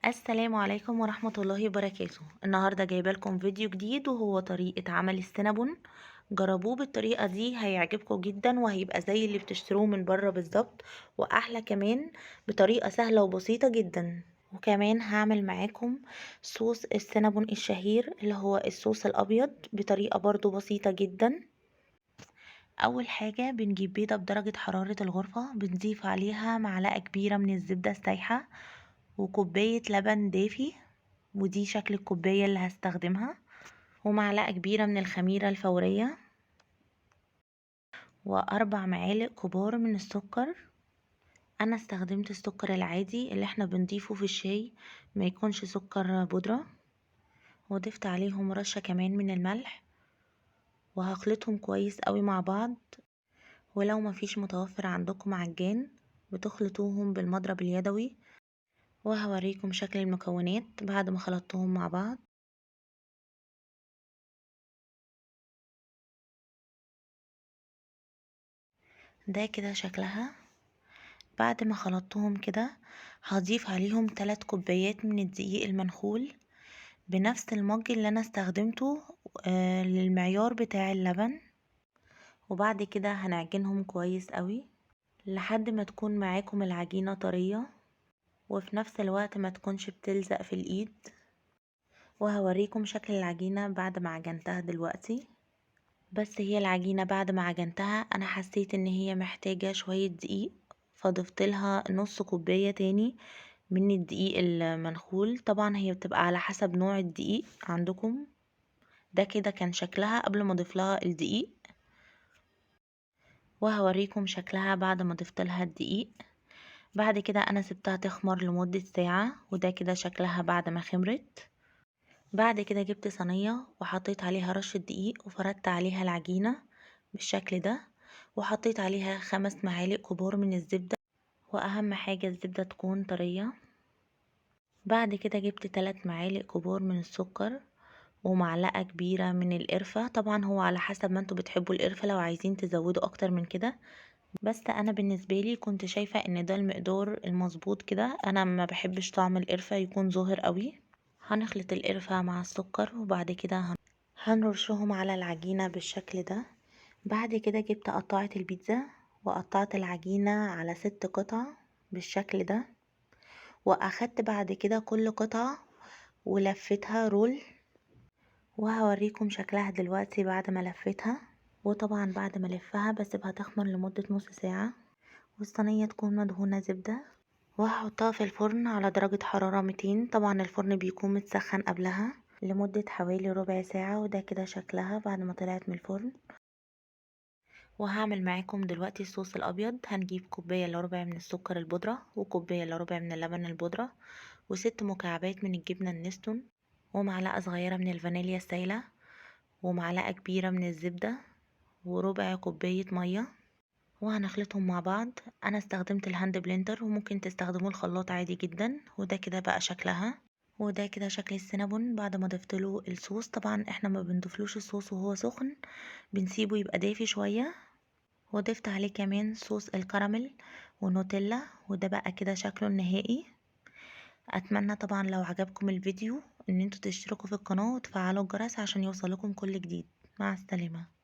السلام عليكم ورحمة الله وبركاته. النهاردة جايبة لكم فيديو جديد وهو طريقة عمل السينابون. جربوه بالطريقة دي هيعجبكم جدا وهيبقى زي اللي بتشتروه من بره بالظبط، واحلى كمان بطريقة سهلة وبسيطة جدا. وكمان هعمل معاكم صوص السينابون الشهير اللي هو الصوص الابيض بطريقة برضو بسيطة جدا. اول حاجة بنجيب بيضة بدرجة حرارة الغرفة، بنضيف عليها معلقة كبيرة من الزبدة السايحة وكوباية لبن دافي، ودي شكل الكوباية اللي هستخدمها، ومعلقة كبيرة من الخميرة الفورية، وأربع معالق كبار من السكر. أنا استخدمت السكر العادي اللي احنا بنضيفه في الشاي، ما يكونش سكر بودرة. وضفت عليهم رشة كمان من الملح، وهخلطهم كويس قوي مع بعض. ولو مفيش متوفر عندكم عجان بتخلطوهم بالمضرب اليدوي، وهوريكم شكل المكونات بعد ما خلطتهم مع بعض. ده كده شكلها بعد ما خلطتهم كده. هضيف عليهم 3 كوبايات من الدقيق المنخول بنفس المج اللي انا استخدمته للمعيار بتاع اللبن. وبعد كده هنعجنهم كويس قوي لحد ما تكون معاكم العجينة طرية، وفي نفس الوقت ما تكونش بتلزق في الايد. وهوريكم شكل العجينة بعد ما عجنتها دلوقتي. بس هي العجينة بعد ما عجنتها انا حسيت ان هي محتاجة شوية دقيق، فضفت لها نص كوباية تاني من الدقيق المنخول. طبعا هي بتبقى على حسب نوع الدقيق عندكم. ده كده كان شكلها قبل ما اضيف لها الدقيق، وهوريكم شكلها بعد ما ضفت لها الدقيق. بعد كده انا سبتها تخمر لمدة ساعة، وده كده شكلها بعد ما خمرت. بعد كده جبت صينية وحطيت عليها رشة دقيق وفردت عليها العجينة بالشكل ده، وحطيت عليها 5 معالق كبار من الزبدة، واهم حاجة الزبدة تكون طرية. بعد كده جبت 3 معالق كبار من السكر ومعلقة كبيرة من القرفة. طبعا هو على حسب ما انتوا بتحبوا القرفة، لو عايزين تزودوا اكتر من كده، بس انا بالنسبة لي كنت شايفة ان ده المقدار المظبوط كده. انا ما بحبش طعم القرفة يكون ظاهر قوي. هنخلط القرفة مع السكر وبعد كده هنرشهم على العجينة بالشكل ده. بعد كده جبت قطعة البيتزا وقطعت العجينة على 6 قطع بالشكل ده، واخدت بعد كده كل قطعة ولفتها رول، وهوريكم شكلها دلوقتي بعد ما لفتها. وطبعا بعد ما لفها بسيبها تخمر لمدة نص ساعة، والصينية تكون مدهونة زبدة، وهحطها في الفرن على درجة حرارة 200. طبعا الفرن بيكون متسخن قبلها لمدة حوالي ربع ساعة. وده كده شكلها بعد ما طلعت من الفرن. وهعمل معاكم دلوقتي الصوص الابيض. هنجيب كوباية الا ربع من السكر البودرة، وكوباية الا ربع من اللبن البودرة، و6 مكعبات من الجبنة النستون، ومعلقة صغيرة من الفانيليا السايلة، ومعلقة كبيرة من الزبدة، وربع كوباية مية، وهنخلطهم مع بعض. انا استخدمت الهاند بلندر وممكن تستخدموا الخلاط عادي جدا. وده كده بقى شكلها، وده كده شكل السينابون بعد ما ضفت له الصوص. طبعا احنا ما بنضيفلوش الصوص وهو سخن، بنسيبه يبقى دافي شوية. وضفت عليه كمان صوص الكراميل ونوتيلا، وده بقى كده شكله النهائي. اتمنى طبعا لو عجبكم الفيديو ان انتوا تشتركوا في القناة وتفعلوا الجرس عشان يوصلكم كل جديد. مع السلامة.